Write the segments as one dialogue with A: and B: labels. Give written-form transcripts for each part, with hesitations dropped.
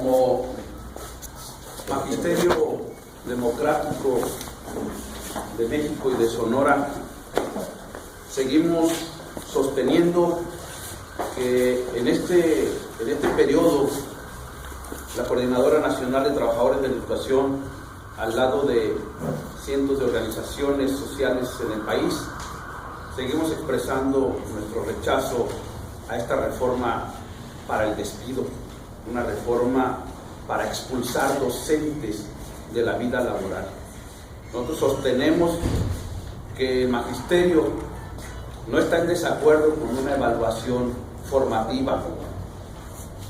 A: Como Magisterio Democrático de México y de Sonora, seguimos sosteniendo que en este periodo la Coordinadora Nacional de Trabajadores de la Educación, al lado de cientos de organizaciones sociales en el país, seguimos expresando nuestro rechazo a esta reforma para el despido, una reforma para expulsar docentes de la vida laboral. Nosotros sostenemos que el magisterio no está en desacuerdo con una evaluación formativa,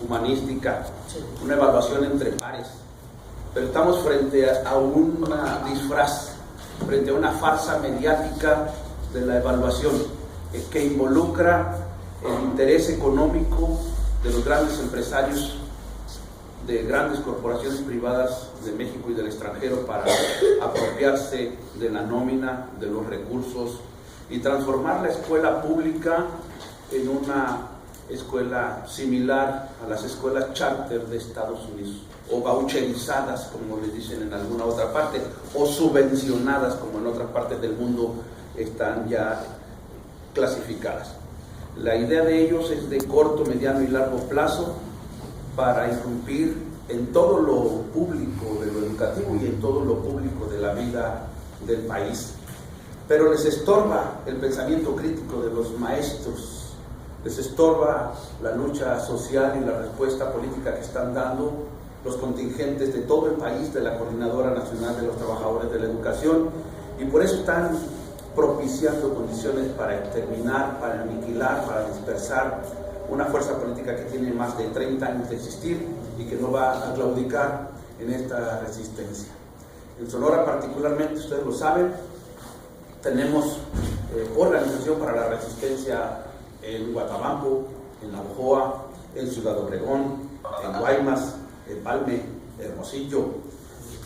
A: humanística, una evaluación entre pares, pero estamos frente a un disfraz, frente a una farsa mediática de la evaluación que involucra el interés económico de los grandes empresarios, de grandes corporaciones privadas de México y del extranjero para apropiarse de la nómina, de los recursos y transformar la escuela pública en una escuela similar a las escuelas charter de Estados Unidos, o voucherizadas, como les dicen en alguna otra parte, o subvencionadas, como en otras partes del mundo están ya clasificadas. La idea de ellos es de corto, mediano y largo plazo para irrumpir en todo lo público de lo educativo y en todo lo público de la vida del país. Pero les estorba el pensamiento crítico de los maestros, les estorba la lucha social y la respuesta política que están dando los contingentes de todo el país de la Coordinadora Nacional de los Trabajadores de la Educación, y por eso están propiciando condiciones para exterminar, para aniquilar, para dispersar una fuerza política que tiene más de 30 años de existir y que no va a claudicar en esta resistencia. En Sonora particularmente, ustedes lo saben, tenemos organización para la resistencia en Guatabampo, en Navojoa, en Ciudad Obregón, en Guaymas, en Palme, Hermosillo.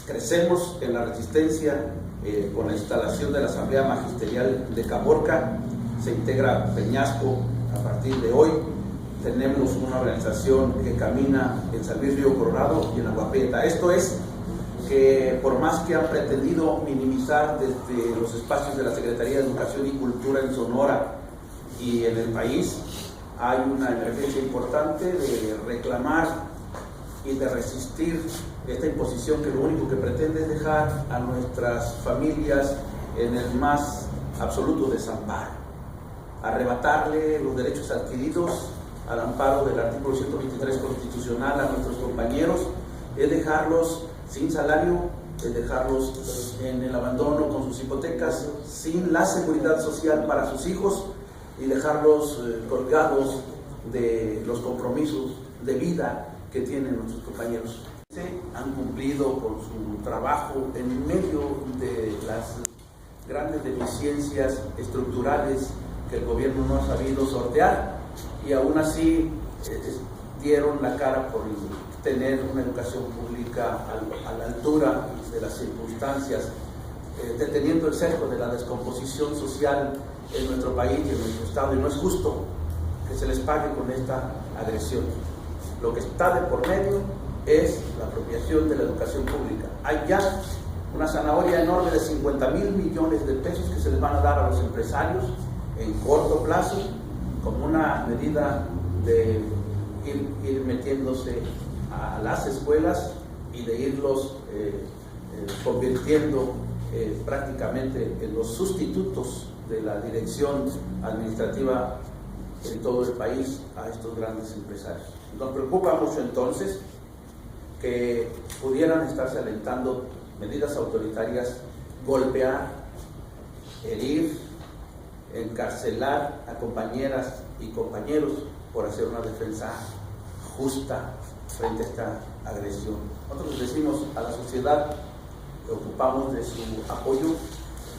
A: Crecemos en la resistencia con la instalación de la Asamblea Magisterial de Caborca, se integra Peñasco a partir de hoy. Tenemos una organización que camina en San Luis Río Colorado y en Agua Prieta. Esto es que por más que han pretendido minimizar desde los espacios de la Secretaría de Educación y Cultura en Sonora y en el país, hay una emergencia importante de reclamar y de resistir esta imposición que lo único que pretende es dejar a nuestras familias en el más absoluto desamparo, arrebatarle los derechos adquiridos al amparo del artículo 123 constitucional a nuestros compañeros, es dejarlos sin salario, es dejarlos en el abandono con sus hipotecas, sin la seguridad social para sus hijos y dejarlos colgados de los compromisos de vida que tienen nuestros compañeros. Han cumplido con su trabajo en medio de las grandes deficiencias estructurales que el gobierno no ha sabido sortear, y aún así dieron la cara por tener una educación pública a la altura de las circunstancias, deteniendo el cerco de la descomposición social en nuestro país y en nuestro estado, y no es justo que se les pague con esta agresión. Lo que está de por medio es la apropiación de la educación pública. Hay ya una zanahoria enorme de 50,000 millones de pesos que se les van a dar a los empresarios en corto plazo, como una medida de ir metiéndose a las escuelas y de irlos convirtiendo prácticamente en los sustitutos de la dirección administrativa en todo el país a estos grandes empresarios. Nos preocupa mucho entonces que pudieran estarse alentando medidas autoritarias, golpear, herir, encarcelar a compañeras y compañeros por hacer una defensa justa frente a esta agresión. Nosotros decimos a la sociedad que ocupamos de su apoyo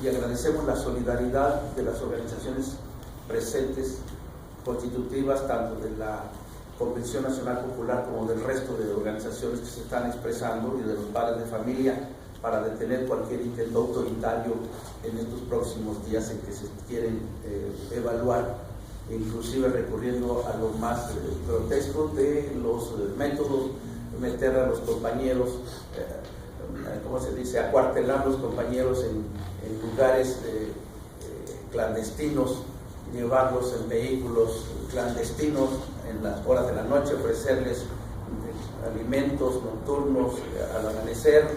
A: y agradecemos la solidaridad de las organizaciones presentes, constitutivas tanto de la Convención Nacional Popular como del resto de organizaciones que se están expresando y de los padres de familia para detener cualquier intento autoritario en estos próximos días en que se quieren evaluar, inclusive recurriendo a lo más grotesco de los métodos meter a los compañeros, ¿cómo se dice?, acuartelar a los compañeros en lugares clandestinos, llevarlos en vehículos clandestinos en las horas de la noche, ofrecerles alimentos nocturnos al amanecer,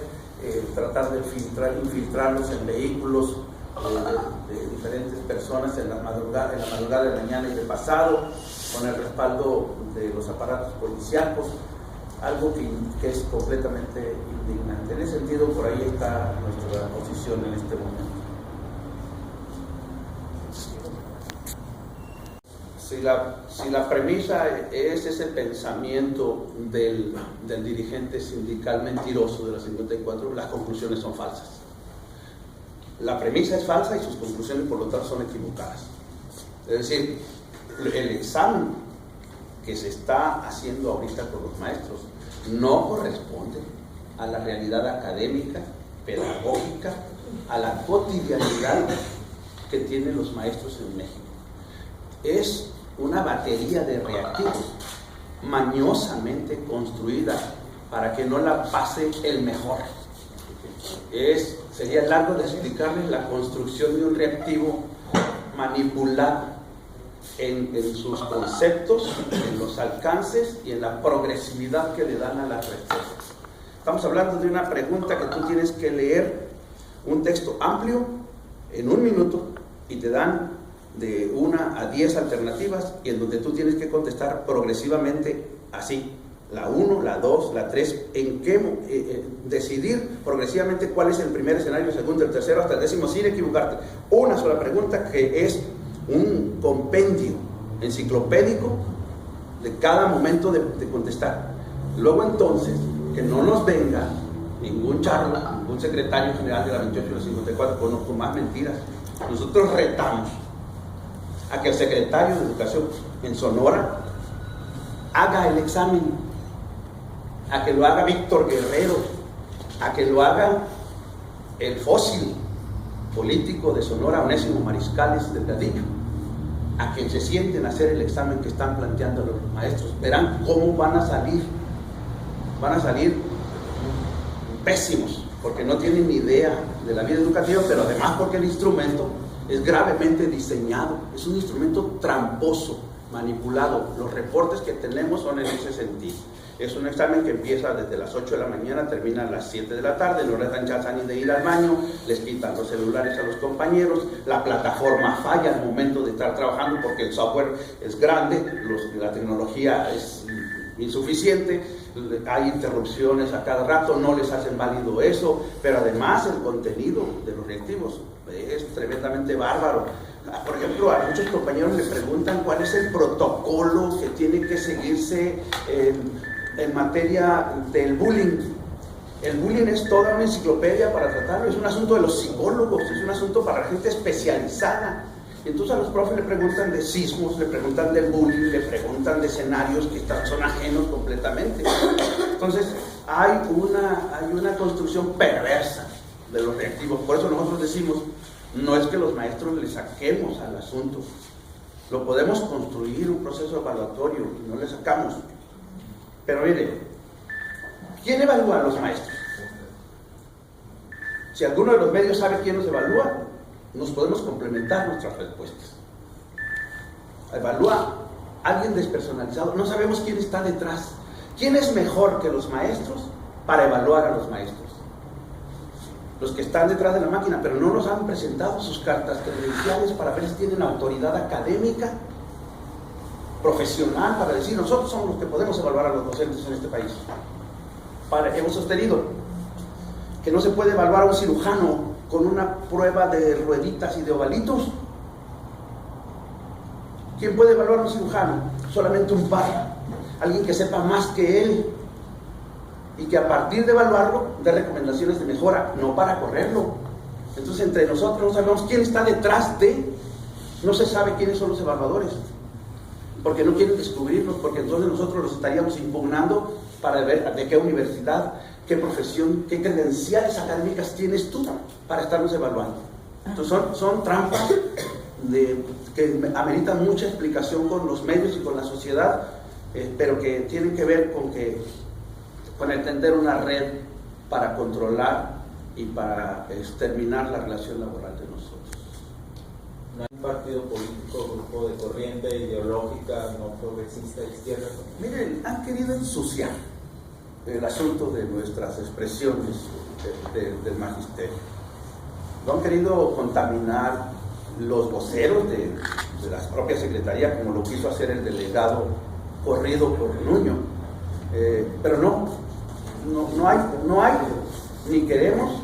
A: tratar de infiltrarlos en vehículos de diferentes personas en la madrugada de mañana y de pasado, con el respaldo de los aparatos policíacos, algo que es completamente indignante. En ese sentido, por ahí está nuestra posición en este momento. Si la premisa es ese pensamiento del dirigente sindical mentiroso de la 54, las conclusiones son falsas. La premisa es falsa y sus conclusiones, por lo tanto, son equivocadas. Es decir, el examen que se está haciendo ahorita con los maestros no corresponde a la realidad académica, pedagógica, a la cotidianidad que tienen los maestros en México. Es una batería de reactivos mañosamente construida para que no la pase el mejor. Sería largo de explicarles la construcción de un reactivo manipulado en sus conceptos, en los alcances y en la progresividad que le dan a las respuestas. Estamos hablando de una pregunta que tú tienes que leer un texto amplio en 1 minuto y te dan de 1 a 10 alternativas, y en donde tú tienes que contestar progresivamente así, la 1, la 2, la 3, decidir progresivamente cuál es el primer escenario, el segundo, el tercero, hasta el 10º, sin equivocarte. Una sola pregunta que es un compendio enciclopédico de cada momento de contestar. Luego entonces, que no nos venga ningún charro, ningún secretario general de la 28 y la 54 con más mentiras. Nosotros retamos a que el secretario de Educación en Sonora haga el examen, a que lo haga Víctor Guerrero, a que lo haga el fósil político de Sonora, Onésimo Mariscales Delgadillo, a que se sienten a hacer el examen que están planteando los maestros. Verán cómo van a salir pésimos, porque no tienen ni idea de la vida educativa, pero además porque el instrumento es gravemente diseñado, es un instrumento tramposo, manipulado. Los reportes que tenemos son en ese sentido. Es un examen que empieza desde las 8 de la mañana, termina a las 7 de la tarde, no les dan chance ni de ir al baño, les quitan los celulares a los compañeros, la plataforma falla al momento de estar trabajando porque el software es grande, la tecnología es insuficiente, hay interrupciones a cada rato, no les hacen válido eso, pero además el contenido de los reactivos es tremendamente bárbaro. Por ejemplo, a muchos compañeros le preguntan cuál es el protocolo que tiene que seguirse en materia del bullying. El bullying es toda una enciclopedia para tratarlo, es un asunto de los psicólogos, es un asunto para gente especializada. Entonces a los profes le preguntan de sismos, le preguntan del bullying, le preguntan de escenarios que son ajenos completamente. Entonces hay una construcción perversa de los reactivos. Por eso nosotros decimos, no es que los maestros le saquemos al asunto, lo podemos construir un proceso evaluatorio y no le sacamos. Pero mire, ¿quién evalúa a los maestros? Si alguno de los medios sabe quién los evalúa, nos podemos complementar nuestras respuestas. Evalúa a alguien despersonalizado, no sabemos quién está detrás. ¿Quién es mejor que los maestros para evaluar a los maestros? Los que están detrás de la máquina, pero no nos han presentado sus cartas credenciales para ver si tienen autoridad académica, profesional, para decir, nosotros somos los que podemos evaluar a los docentes en este país. Hemos sostenido que no se puede evaluar a un cirujano con una prueba de rueditas y de ovalitos. ¿Quién puede evaluar a un cirujano? Solamente un par, alguien que sepa más que él y que a partir de evaluarlo dé recomendaciones de mejora, no para correrlo. Entonces entre nosotros no sabemos quién está detrás no se sabe quiénes son los evaluadores, porque no quieren descubrirlos, porque entonces nosotros los estaríamos impugnando para ver de qué universidad, qué profesión, qué credenciales académicas tienes tú para estarnos evaluando. Entonces son trampas que ameritan mucha explicación con los medios y con la sociedad, pero que tienen que ver con que con el tender una red para controlar y para exterminar la relación laboral de nosotros.
B: No hay un partido político, grupo de corriente ideológica no progresista de izquierda.
A: Miren, han querido ensuciar el asunto de nuestras expresiones del magisterio. Lo han querido contaminar los voceros de la propia secretaría, como lo quiso hacer el delegado corrido por Nuño. Pero no hay, ni queremos,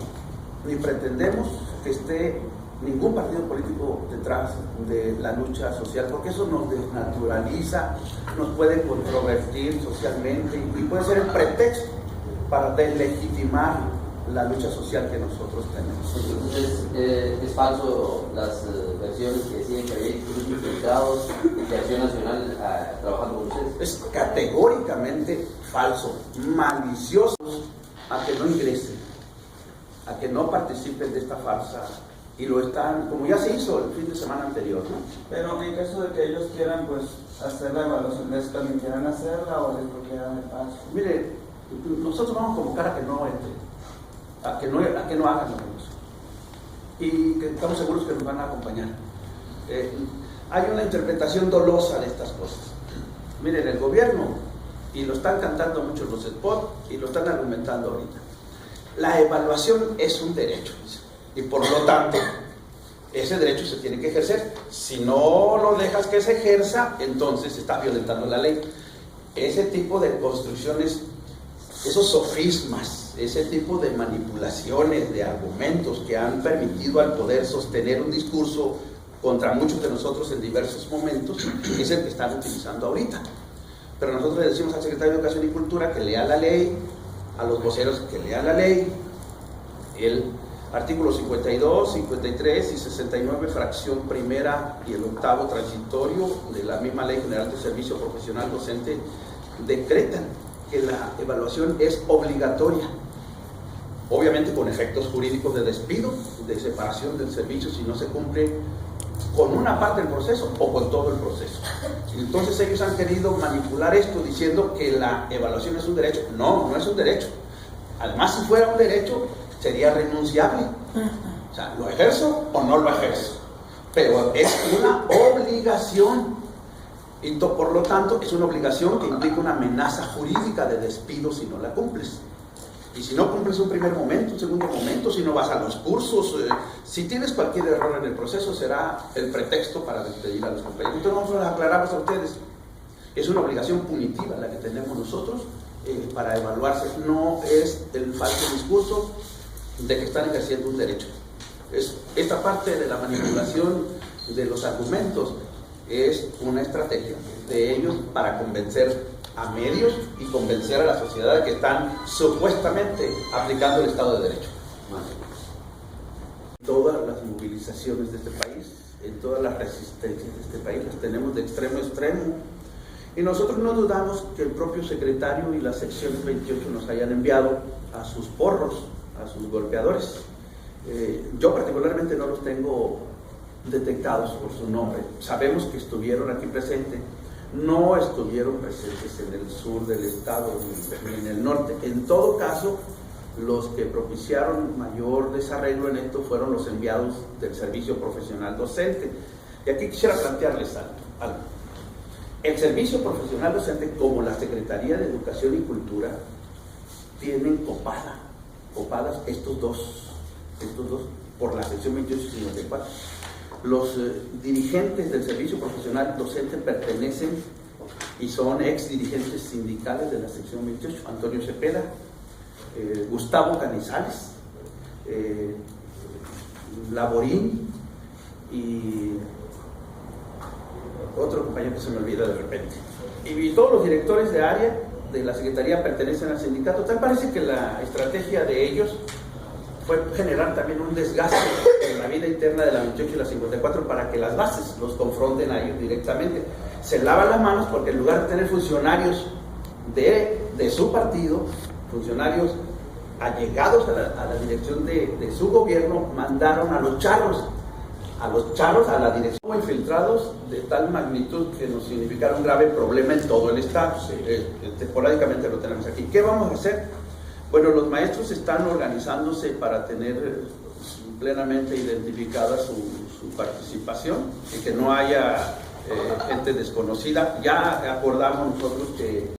A: ni pretendemos que esté ningún partido político detrás de la lucha social, porque eso nos desnaturaliza, nos puede controvertir socialmente y puede ser el pretexto para deslegitimar la lucha social que nosotros tenemos.
C: Entonces, es falso las versiones que decían que había grupos infiltrados de Acción Nacional trabajando con ustedes.
A: Es categóricamente falso, malicioso a que no ingresen, a que no participen de esta farsa. Y lo están, como ya se hizo el fin de semana anterior, ¿no?
D: Pero en caso de que ellos quieran, pues, hacer la evaluación, ¿les permitirán hacerla o les bloquearán el paso?
A: Mire, nosotros vamos a convocar a que no entre, a que no hagan la evaluación. Y que estamos seguros que nos van a acompañar. Hay una interpretación dolosa de estas cosas. Miren, el gobierno, y lo están cantando muchos los spots, y lo están argumentando ahorita, la evaluación es un derecho, y por lo tanto, ese derecho se tiene que ejercer. Si no lo dejas que se ejerza, entonces estás violentando la ley. Ese tipo de construcciones, esos sofismas, ese tipo de manipulaciones, de argumentos que han permitido al poder sostener un discurso contra muchos de nosotros en diversos momentos, es el que están utilizando ahorita. Pero nosotros le decimos al secretario de Educación y Cultura que lea la ley, a los voceros que lean la ley. El artículo 52, 53 y 69, fracción primera y el octavo transitorio de la misma Ley General de Servicio Profesional Docente decretan que la evaluación es obligatoria, obviamente con efectos jurídicos de despido, de separación del servicio si no se cumple con una parte del proceso o con todo el proceso. Entonces ellos han querido manipular esto diciendo que la evaluación es un derecho. No, no es un derecho. Además, si fuera un derecho, sería renunciable. O sea, ¿lo ejerzo o no lo ejerzo? Pero es una obligación. Y por lo tanto, es una obligación que implica una amenaza jurídica de despido si no la cumples. Y si no cumples un primer momento, un segundo momento, si no vas a los cursos, si tienes cualquier error en el proceso, será el pretexto para despedir a los compañeros. Entonces nosotros les aclaramos a ustedes, es una obligación punitiva la que tenemos nosotros para evaluarse. No es el falso discurso de que están ejerciendo un derecho. Esta parte de la manipulación de los argumentos es una estrategia de ellos para convencer a medios y convencer a la sociedad de que están supuestamente aplicando el Estado de Derecho. Todas las movilizaciones de este país, en todas las resistencias de este país, las tenemos de extremo a extremo. Y nosotros no dudamos que el propio secretario y la sección 28 nos hayan enviado a sus porros, a sus golpeadores. Yo particularmente no los tengo detectados por su nombre. Sabemos que estuvieron aquí presentes. No estuvieron presentes en el sur del estado ni en el norte. En todo caso, los que propiciaron mayor desarreglo en esto fueron los enviados del Servicio Profesional Docente. Y aquí quisiera plantearles algo. El Servicio Profesional Docente, como la Secretaría de Educación y Cultura, tienen copadas estos dos por la sección 28 y 54. Los dirigentes del Servicio Profesional Docente pertenecen y son ex dirigentes sindicales de la sección 28, Antonio Cepeda, Gustavo Canizales, Laborín y otro compañero que se me olvida de repente. Y todos los directores de área de la Secretaría pertenecen al sindicato. Tal parece que la estrategia de ellos fue generar también un desgaste en la vida interna de la 28 y la 54 para que las bases los confronten a ellos directamente. Se lavan las manos porque en lugar de tener funcionarios de su partido, funcionarios allegados a la dirección de su gobierno, mandaron a los charros a los charos, a la dirección, infiltrados de tal magnitud que nos significaron un grave problema en todo el estado. Esporádicamente lo tenemos aquí. ¿Qué vamos a hacer? Bueno, los maestros están organizándose para tener plenamente identificada su participación y que no haya gente desconocida. Ya acordamos nosotros que